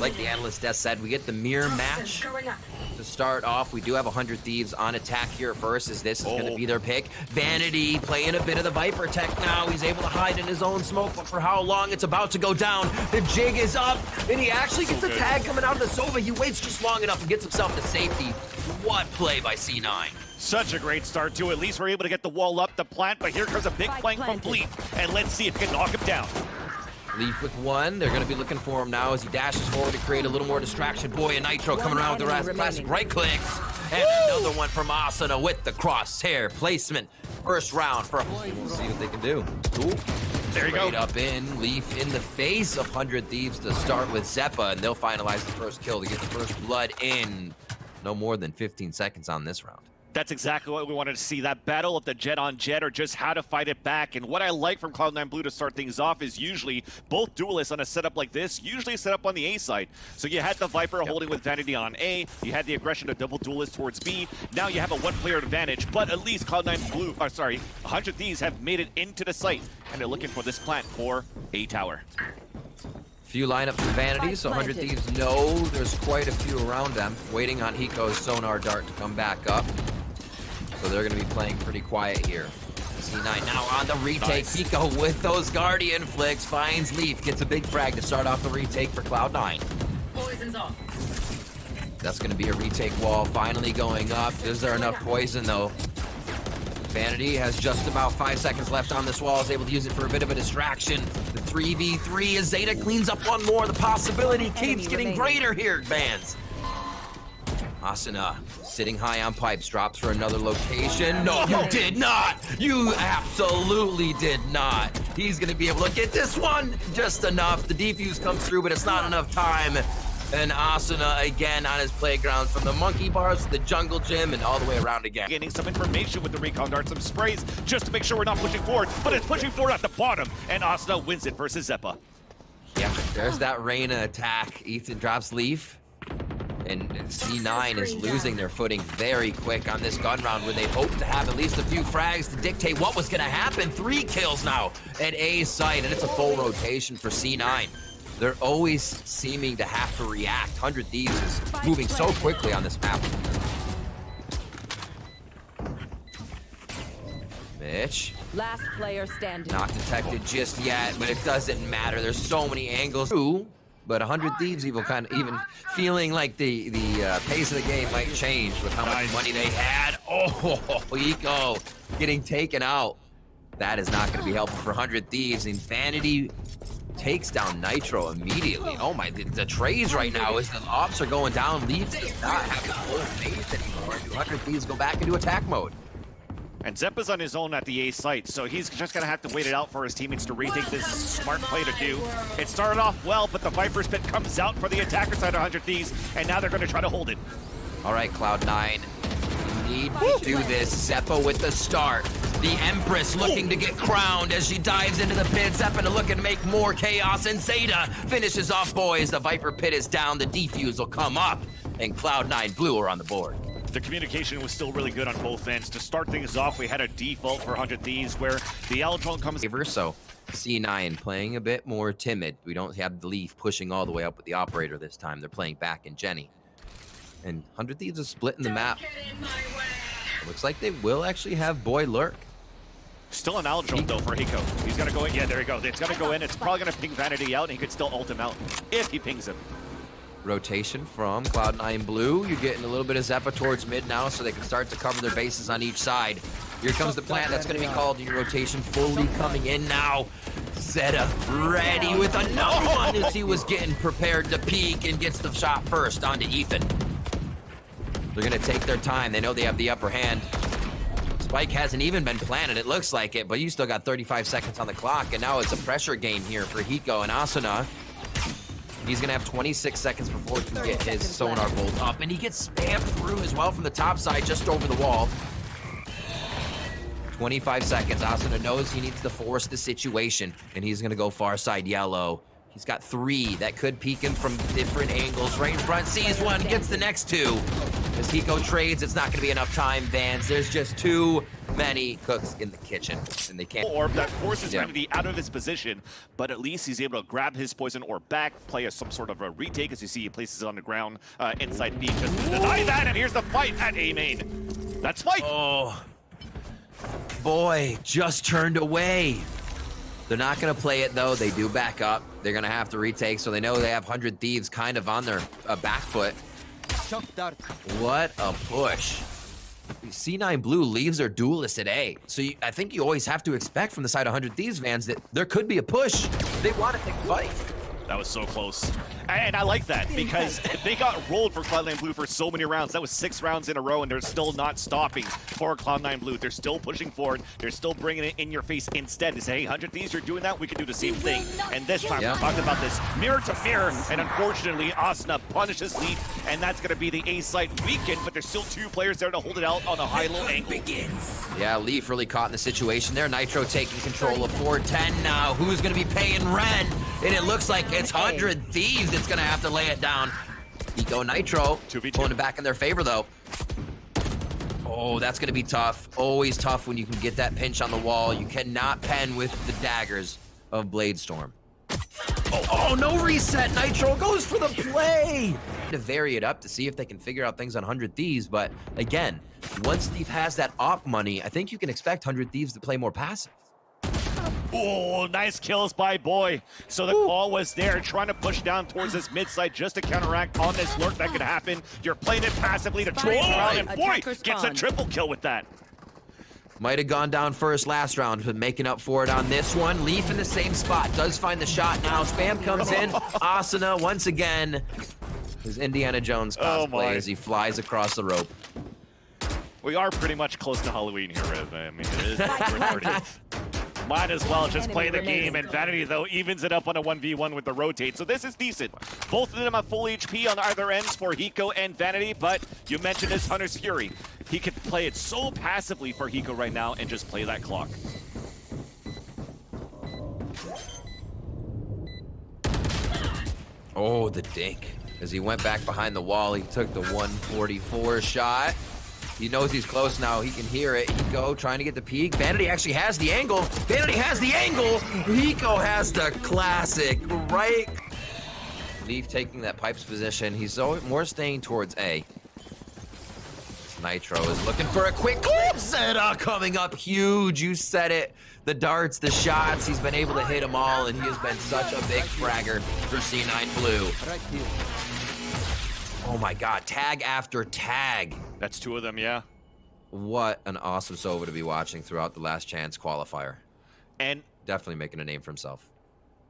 like the analyst Des said, we get the mirror match to start off. We do have 100 Thieves on attack here first, as this is going to be their pick. Vanity playing a bit of the Viper tech now. He's able to hide in his own smoke, but for how long? It's about to go down. The jig is up, and he actually gets a tag coming out of the Sova. He waits just long enough and gets himself to safety. What play by C9. Such a great start, too. At least we're able to get the wall up, the plant, but here comes a big flank from Bleep, and let's see if we can knock him down. Leaf with one. They're going to be looking for him now as he dashes forward to create a little more distraction. Boy, and Nitro coming around with the classic right clicks. And another one from Asuna with the crosshair placement. First round for poiz. We'll see what they can do. Ooh. There you go. Straight up in. Leaf in the face of 100 Thieves to start with Xeppaa, and they'll finalize the first kill to get the first blood in no more than 15 seconds on this round. That's exactly what we wanted to see, that battle of the jet on jet, or just how to fight it back. And what I like from Cloud9 Blue to start things off is usually both duelists on a setup like this, usually set up on the A side. So you had the Viper holding with Vanity on A, you had the aggression of double duelists towards B, now you have a one-player advantage, but at least Cloud9 Blue, 100 Thieves have made it into the site, and they're looking for this plant for A tower. Few lineups for Vanity, so 100 Thieves know there's quite a few around them, waiting on Hiko's sonar dart to come back up. So they're going to be playing pretty quiet here. C9 now on the retake. Nice. Hiko with those Guardian flicks finds Leaf, gets a big frag to start off the retake for Cloud9. Poison's off. That's going to be a retake wall finally going up. Is there enough poison though? Vanity has just about 5 seconds left on this wall, is able to use it for a bit of a distraction. The 3v3 as xeta cleans up one more. The possibility keeps getting greater here, fans. Asuna sitting high on pipes, drops for another location. No, you did not! You absolutely did not. He's gonna be able to get this one just enough. The defuse comes through, but it's not enough time. And Asuna again on his playground from the monkey bars to the jungle gym and all the way around again. Gaining some information with the recon dart, some sprays just to make sure we're not pushing forward, but it's pushing forward at the bottom, and Asuna wins it versus Xeppaa. Yeah, there's that Reyna attack. Ethan drops Leaf. And C9 is losing their footing very quick on this gun round where they hope to have at least a few frags to dictate what was going to happen. 3 kills now at A site, and it's a full rotation for C9. They're always seeming to have to react. 100 Thieves is moving so quickly on this map. Mitch. Last player standing. Not detected just yet, but it doesn't matter. There's so many angles. But 100 Thieves even feeling like the pace of the game might change with how much money they had. Oh, Hiko getting taken out. That is not going to be helpful for 100 Thieves. And Vanity takes down Nitro immediately. Oh my, the trades right now as the ops are going down. Leaf does not have the full phase anymore. 100 Thieves go back into attack mode. And Xeppaa's on his own at the A site, so he's just gonna have to wait it out for his teammates to retake this smart play to do. It started off well, but the Viper Spit comes out for the attacker side of 100 Thieves, and now they're gonna try to hold it. All right, Cloud9, you need to do this. Xeppaa with the start. The Empress looking to get crowned as she dives into the pit. Xeppaa to look and make more chaos, and xeta finishes off poiz. The Viper pit is down, the defuse will come up, and Cloud9 Blue are on the board. The communication was still really good on both ends. To start things off, we had a default for 100 Thieves where the Altrone comes... So C9 playing a bit more timid. We don't have the Leaf pushing all the way up with the operator this time. They're playing back in Jenny. And 100 Thieves is splitting the map. Looks like they will actually have Boy lurk. Still an Altrone though for Hiko. He's gonna go in. Yeah, there you go. It's gonna go in. It's probably gonna ping Vanity out, and he could still ult him out if he pings him. Rotation from Cloud9 Blue. You're getting a little bit of Xeppaa towards mid now so they can start to cover their bases on each side. Here comes the plant that's going to be called. Your rotation fully coming in now. xeta ready with another one as he was getting prepared to peek and gets the shot first onto Ethan. They're going to take their time. They know they have the upper hand. Spike hasn't even been planted, it looks like it, but you still got 35 seconds on the clock, and now it's a pressure game here for Hiko and Asuna. He's gonna have 26 seconds before he can get his sonar bolt up, and he gets spammed through as well from the top side, just over the wall. 25 seconds. Asuna knows he needs to force the situation, and he's gonna go far side yellow. He's got 3 that could peek him from different angles. Right in front, sees one, gets the next 2. As Hiko trades, it's not going to be enough time, Vans. There's just too many cooks in the kitchen, and they can't. Orb that forces Vanity out of his position, but at least he's able to grab his poison orb back, play some sort of a retake. As you see, he places it on the ground inside B just to deny that, and here's the fight at A main. That's fight. Oh, boy, just turned away. They're not going to play it, though. They do back up. They're going to have to retake, so they know they have 100 Thieves kind of on their back foot. What a push. C9 Blue leaves their duelist at A. So I think you always have to expect from the side of 100 Thieves fans that there could be a push. They want to take a fight. That was so close. And I like that because they got rolled for Cloud9 Blue for so many rounds. That was 6 rounds in a row, and they're still not stopping for Cloud9 Blue. They're still pushing forward. They're still bringing it in your face instead. They say, hey, 100 Thieves, you're doing that. We can do the same thing. And this time, we're talking about this mirror to mirror. And unfortunately, Asuna punishes Leaf, and that's going to be the A side weakened. But there's still 2 players there to hold it out on a high-low angle. Yeah, Leaf really caught in the situation there. Nitro taking control of 410 now. Who's going to be paying rent? And it looks like it's 100 Thieves that's going to have to lay it down. Hiko Nitro 2v2. pulling it back in their favor, though. Oh, that's going to be tough. Always tough when you can get that pinch on the wall. You cannot pen with the daggers of Bladestorm. Oh, no reset. Nitro goes for the play. To vary it up to see if they can figure out things on 100 Thieves. But again, once Thief has that op money, I think you can expect 100 Thieves to play more passive. Oh, nice kills by Boy. So the call was there, trying to push down towards this mid side just to counteract on this lurk that could happen. You're playing it passively to troll around, and Boy gets a triple kill with that. Might have gone down first last round, but making up for it on this one. Leaf in the same spot, does find the shot now. Spam comes in. Asuna once again. His Indiana Jones cosplay as he flies across the rope. We are pretty much close to Halloween here, Riv. I mean, it is recorded. Might as well just play the game, and Vanity, though, evens it up on a 1v1 with the rotate, so this is decent. Both of them have full HP on either ends for Hiko and Vanity, but you mentioned his Hunter's Fury. He can play it so passively for Hiko right now and just play that clock. Oh, the dink. As he went back behind the wall, he took the 144 shot. He knows he's close now. He can hear it. Hiko trying to get the peek. Vanity actually has the angle. Vanity has the angle. Hiko has the classic, right? Leaf taking that pipes position. He's more staying towards A. Nitro is looking for a quick clip. xeta coming up huge. You said it. The darts, the shots. He's been able to hit them all, and he has been such a big fragger for C9 Blue. Oh my God, tag after tag. That's 2 of them, yeah. What an awesome Sova to be watching throughout the last chance qualifier. And definitely making a name for himself.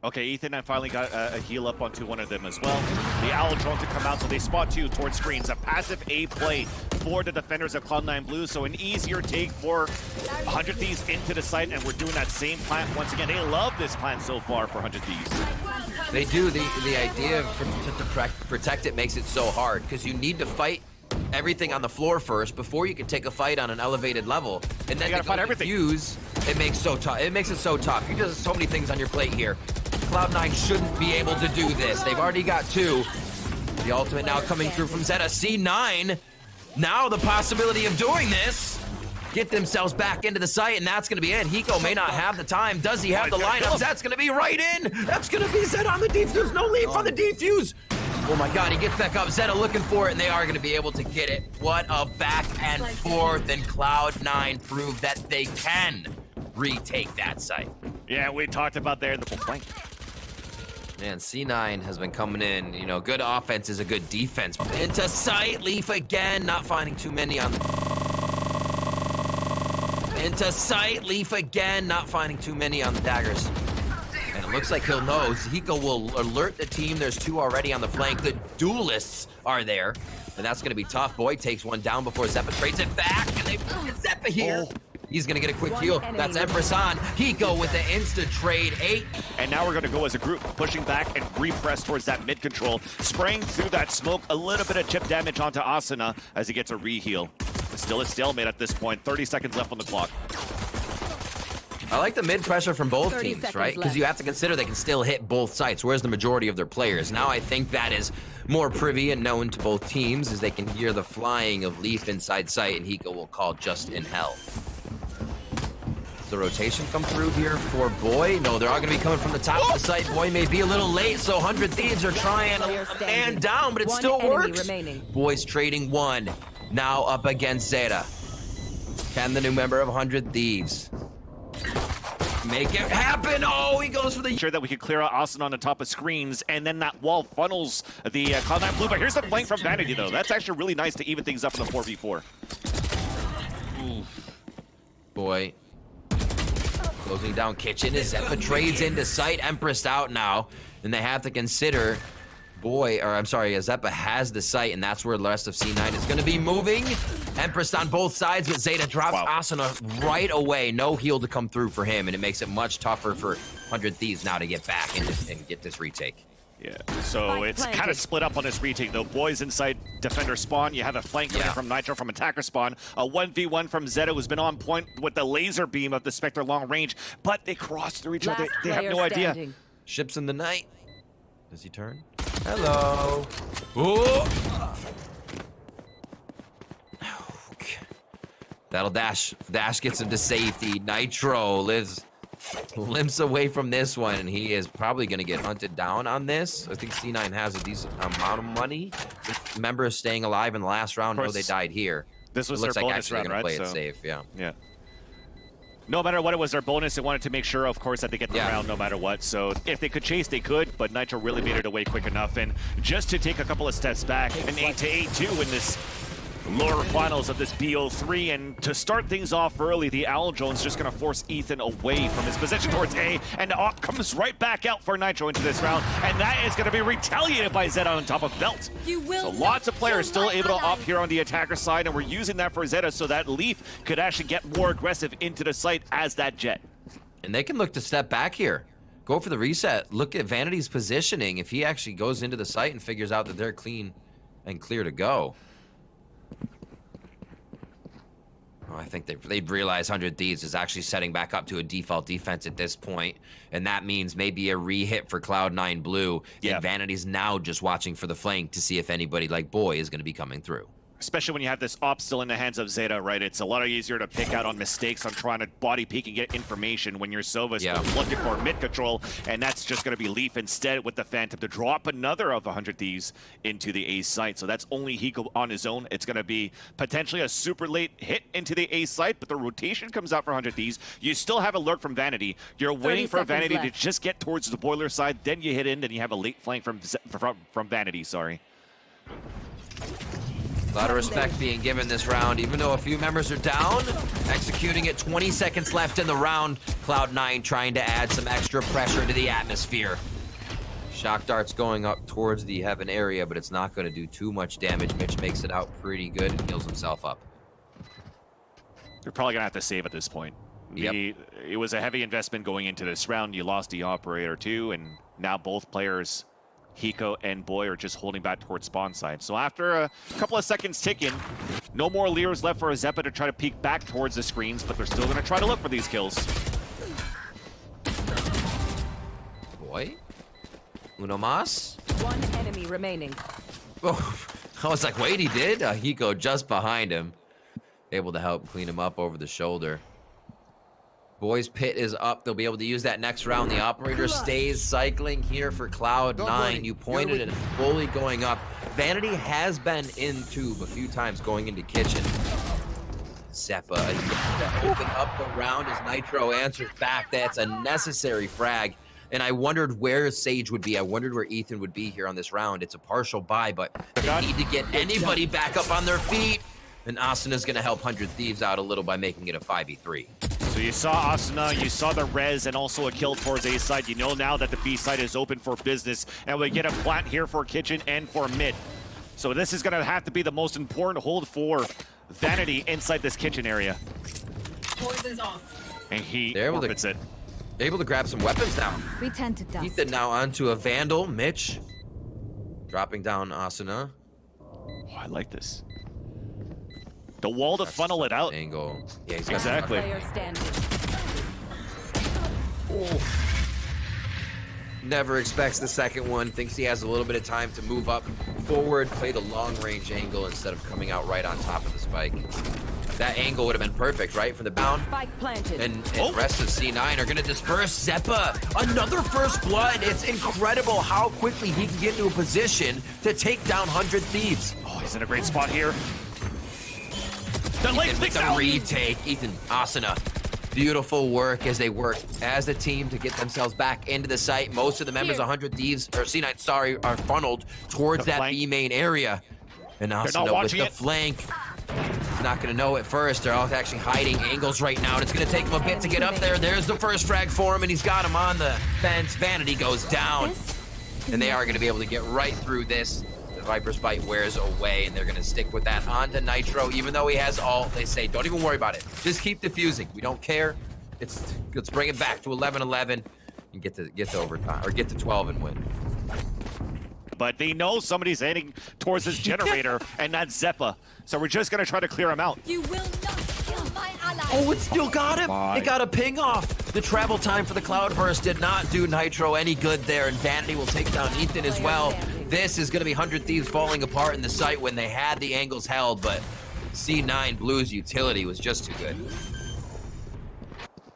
okay, Ethan, I finally got a heal up onto one of them as well. The Owl drone to come out, so they spot 2 towards screens. A passive A play for the defenders of Cloud9 Blue, so an easier take for 100 Thieves into the site, and we're doing that same plant once again. They love this plant so far for 100 Thieves. They do. The idea to protect it makes it so hard, because you need to fight everything on the floor first before you can take a fight on an elevated level. And then you gotta fight everything. Use, it makes so tough. It makes it so tough. You just have so many things on your plate here. Cloud9 shouldn't be able to do this. They've already got 2. The ultimate now coming through from xeta. C9, now the possibility of doing this. Get themselves back into the site, and that's going to be it. Hiko may not have the time. Does he have the lineups? That's going to be right in. That's going to be xeta on the defuse. No leaf on the defuse. Oh my God, he gets back up. xeta looking for it, and they are going to be able to get it. What a back and forth, and Cloud9 proved that they can retake that site. Yeah, we talked about there in the full flank. Man, C9 has been coming in. You know, good offense is a good defense. Into sight, Leaf again, not finding too many on the... Into sight, Leaf again, not finding too many on the daggers. And it looks like he'll know. Hiko will alert the team. There's 2 already on the flank. The duelists are there. And that's going to be tough. Boy takes one down before Xeppaa trades it back. And they get Xeppaa here. Oh. He's going to get a quick heal. That's Empress on. Hiko with the insta trade 8. And now we're going to go as a group, pushing back and repress towards that mid control. Spraying through that smoke, a little bit of chip damage onto Asuna as he gets a re-heal. Still a stalemate at this point. 30 seconds left on the clock. I like the mid pressure from both 30 teams, seconds right? Because left. you have to consider they can still hit both sites. Where's the majority of their players? Now I think that is more privy and known to both teams as they can hear the flying of Leaf inside sight, and Hiko will call just in hell. Does the rotation come through here for Boy? No, they're all going to be coming from the top of the site. Boy may be a little late, so 100 Thieves are trying a man down, but it One still enemy works. remaining. Boy's trading one. Now up against xeta. Can the new member of 100 Thieves make it happen? Oh, he goes for the... Sure that we could clear out Asuna on the top of screens, and then that wall funnels the Cloud9 Blue. But here's the flank from Vanity, though. That's actually really nice to even things up in the 4v4. Boy. Closing down kitchen as Xeppaa trades into sight. Empress out now, and they have to consider... Boy, or I'm sorry, Xeppaa has the site, and that's where the rest of C9 is going to be moving. Empress on both sides, but xeta drops Asuna right away. No heal to come through for him, and it makes it much tougher for 100 Thieves now to get back and get this retake. Yeah, so it's kind of split up on this retake, though. Boys inside defender spawn. You have a flank coming from Nitro from attacker spawn. A 1v1 from xeta, who's been on point with the laser beam of the Spectre long range, but they cross through each other. They have no idea. Ships in the night. Does he turn? Hello. Ooh. Okay. That'll dash. Dash gets him to safety. Nitro limps away from this one, and he is probably going to get hunted down on this. I think C9 has a decent amount of money. Remember, is staying alive in the last round. No, they died here. This was it looks their like bonus actually round, they're going right? to play it safe. Yeah. Yeah. No matter what it was their bonus, they wanted to make sure, of course, that they get the round no matter what. So if they could chase, they could, but Nitro really made it away quick enough. And just to take a couple of steps back, an 8-8-2 in this lower finals of this BO3, and to start things off early, the Owl Jones just going to force Ethan away from his position towards A, and comes right back out for Nitro into this round, and that is going to be retaliated by xeta on top of Belt. So lots of players still able to up here on the attacker side, and we're using that for xeta so that Leaf could actually get more aggressive into the site as that Jet. And they can look to step back here. Go for the reset. Look at Vanity's positioning. If he actually goes into the site and figures out that they're clean and clear to go. Oh, I think they'd realize 100 Thieves is actually setting back up to a default defense at this point, and that means maybe a re-hit for Cloud9 Blue. Yeah. And Vanity's now just watching for the flank to see if anybody like Boy is going to be coming through. Especially when you have this op still in the hands of xeta, right? It's a lot easier to pick out on mistakes on trying to body peek and get information when you're Sova's looking for mid control, and that's just going to be Leaf instead with the Phantom to drop another of 100 Thieves into the A site. So that's only Hiko on his own. It's going to be potentially a super late hit into the A site, but the rotation comes out for 100 Thieves. You still have a lurk from Vanity. You're waiting for Vanity to just get towards the boiler side, then you hit in, and you have a late flank from Vanity, sorry. A lot of respect being given this round, even though a few members are down. Executing it, 20 seconds left in the round. Cloud9 trying to add some extra pressure to the atmosphere. Shock darts going up towards the heaven area, but it's not going to do too much damage. Mitch makes it out pretty good and heals himself up. You're probably going to have to save at this point. Yep. It was a heavy investment going into this round. You lost the operator too, and now both players, Hiko and Boy, are just holding back towards spawn side. So after a couple of seconds ticking, no more Leers left for Xeppaa to try to peek back towards the screens, but they're still going to try to look for these kills. Boy? Uno mas? One enemy remaining. Oh, I was like, wait, he did? Hiko just behind him. Able to help clean him up over the shoulder. Boys pit is up. They'll be able to use that next round. The operator stays cycling here for Cloud9. You pointed and fully going up. Vanity has been in tube a few times going into kitchen. Xeppaa to open up the round as Nitro answers back. That's a necessary frag. And I wondered where Sage would be. I wondered where Ethan would be here on this round. It's a partial buy, but they need to get anybody back up on their feet. And Asuna's going to help 100 Thieves out a little by making it a 5v3. So you saw Asuna, you saw the res, and also a kill towards A side. You know now that the B side is open for business, and we get a plant here for kitchen and for mid. So this is going to have to be the most important hold for Vanity inside this kitchen area. Poison's off. And he forfeits it. Able to grab some weapons now. We tend to dust. Ethan now onto a Vandal. Mitch dropping down Asuna. Oh, I like this. The wall to funnel it out. Angle. Yeah, he's got exactly. Never expects the second one, thinks he has a little bit of time to move up forward, play the long-range angle instead of coming out right on top of the spike. That angle would have been perfect, right, for the bound. Spike planted. And rest of C9 are gonna disperse. Xeppaa, another first blood. It's incredible how quickly he can get into a position to take down 100 Thieves. Oh, he's in a great spot here. The Ethan lane with the retake. Ethan, Asuna. Beautiful work as they work as a team to get themselves back into the site. Most of the members, 100 Thieves, or C9, sorry, are funneled towards that flank. B main area. And Asuna with the flank. He's not gonna know at first. They're all actually hiding angles right now, and it's gonna take him a bit to get up there. There's the first frag for him, and he's got him on the fence. Vanity goes down, and they are gonna be able to get right through this. The Viper's Bite wears away, and they're gonna stick with that onto Nitro. Even though he has ult, they say, don't even worry about it. Just keep defusing. We don't care. Let's bring it back to 11-11 and get to overtime, or get to 12 and win. But they know somebody's heading towards this generator, and that's Xeppaa. So we're just gonna try to clear him out. You will not kill my ally. Oh, it still got him. It got a ping off. The travel time for the Cloud Burst did not do Nitro any good there, and Vanity will take down Ethan as well. This is gonna be 100 Thieves falling apart in the site when they had the angles held, but C9 Blue's utility was just too good.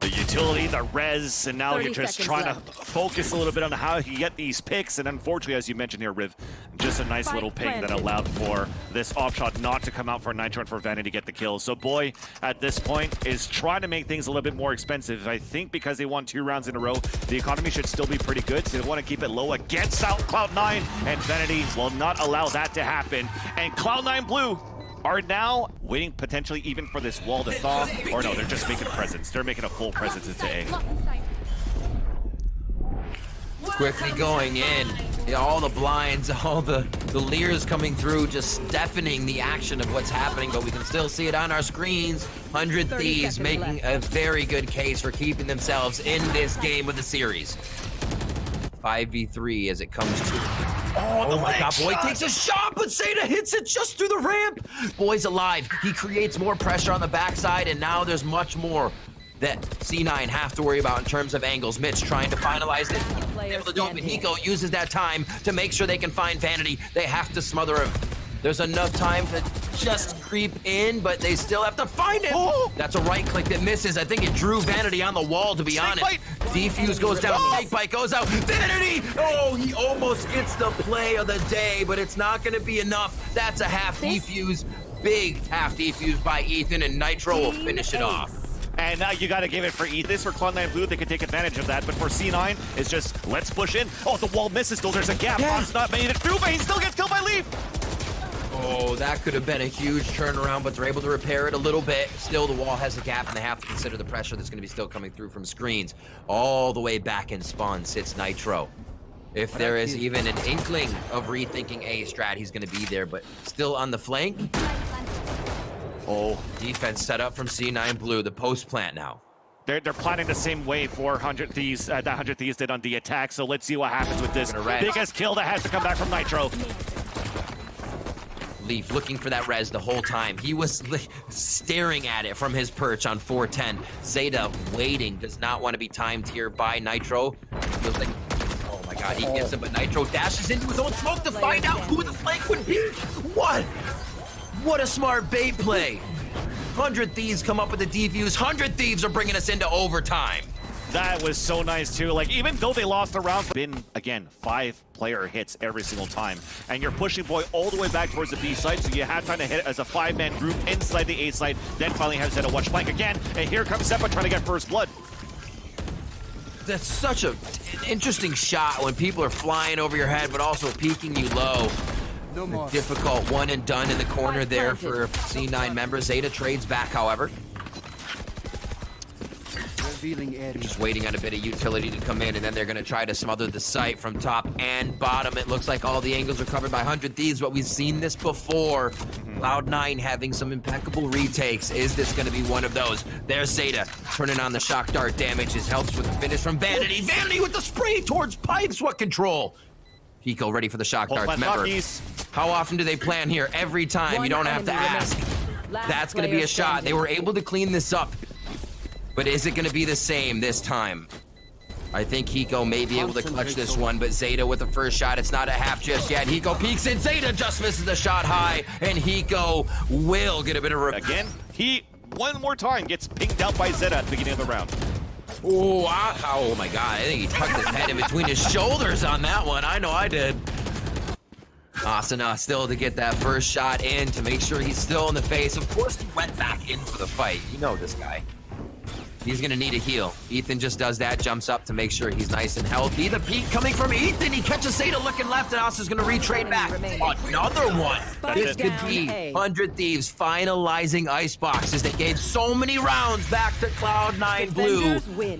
The utility, the res, and now you're just trying to left. focus a little bit on how you get these picks. And unfortunately, as you mentioned here, Riv, just a nice little ping that allowed for this off shot not to come out for Nitro and for Vanity to get the kill. So Boy, at this point, is trying to make things a little bit more expensive. I think because they won 2 rounds in a row, the economy should still be pretty good. So they want to keep it low against Cloud9, and Vanity will not allow that to happen. And Cloud9 Blue are now waiting potentially even for this wall to thaw. Or no, they're just making a presence. They're making a full presence into A. Quickly going in. Yeah, all the blinds, all the leers coming through, just deafening the action of what's happening, but we can still see it on our screens. 100 Thieves making a very good case for keeping themselves in this game of the series. 5v3 as it comes to Oh my god, Boy takes a shot, but xeta hits it just through the ramp. Boy's alive. He creates more pressure on the backside, and now there's much more that C9 have to worry about in terms of angles. Mitch trying to finalize it. Able to do it, but Hiko uses that time to make sure they can find Vanity. They have to smother him. There's enough time to just creep in, but they still have to find him. Oh! That's a right click that misses. I think it drew Vanity on the wall, to be honest. Defuse goes down, Snake Bite goes out. Vanity! Oh, he almost gets the play of the day, but it's not gonna be enough. That's a half defuse. Big half defuse by Ethan, and Nitro will finish it off. And now you gotta give it for Ethan. This for Cloud9 Blue, they can take advantage of that. But for C9, it's just, let's push in. Oh, the wall misses still. There's a gap. Bot's not made it through, but he still gets killed by Leaf. Oh, that could have been a huge turnaround, but they're able to repair it a little bit. Still, the wall has a gap, and they have to consider the pressure that's going to be still coming through from screens. All the way back in spawn sits Nitro. If there is even an inkling of rethinking a strat, he's going to be there, but still on the flank. Oh, defense set up from C9 Blue, the post plant now. They're planning the same way for 100 Thieves, that 100 Thieves did on the attack, so let's see what happens with this. Biggest kill that has to come back from Nitro. Leaf looking for that res the whole time. He was staring at it from his perch on 410. xeta waiting, does not want to be timed here by Nitro. Feels like, oh my god, he gives him, but Nitro dashes into his own smoke to find out who the flank would be. What a smart bait play. 100 Thieves come up with the defuse. 100 Thieves are bringing us into overtime. That was so nice too. Like, even though they lost the round, been again 5-player hits every single time, and you're pushing Boy all the way back towards the B side, so you have time to hit it as a 5-man group inside the A side. Then finally have xeta watch flank again, and here comes Xeppaa trying to get first blood. That's such an interesting shot when people are flying over your head, but also peeking you low. No more. Difficult one and done in the corner there for C9 members. xeta trades back, however. Just waiting on a bit of utility to come in, and then they're going to try to smother the site from top and bottom. It looks like all the angles are covered by 100 Thieves, but we've seen this before. Cloud9 having some impeccable retakes. Is this going to be one of those? There's xeta turning on the shock dart damage. His helps with the finish from Vanity. Vanity with the spray towards pipes. What control? Hiko ready for the shock darts. Remember, how often do they plan here? Every time. You don't have to ask. That's going to be a shot. They were able to clean this up. But is it going to be the same this time? I think Hiko may be able to clutch this one, but xeta with the first shot. It's not a half just yet. Hiko peeks in. xeta just misses the shot high, and Hiko will get a bit of Again, he one more time gets pinged out by xeta at the beginning of the round. Oh my god, I think he tucked his head in between his shoulders on that one. I know I did. Asuna still to get that first shot in to make sure he's still in the face. Of course, he went back in for the fight. You know this guy. He's gonna need a heal. Ethan just does that, jumps up to make sure he's nice and healthy. The peek coming from Ethan. He catches xeta looking left, and Asuna's gonna retrade back. Another one. This could be 100 Thieves finalizing ice boxes. They gave so many rounds back to Cloud9 Blue.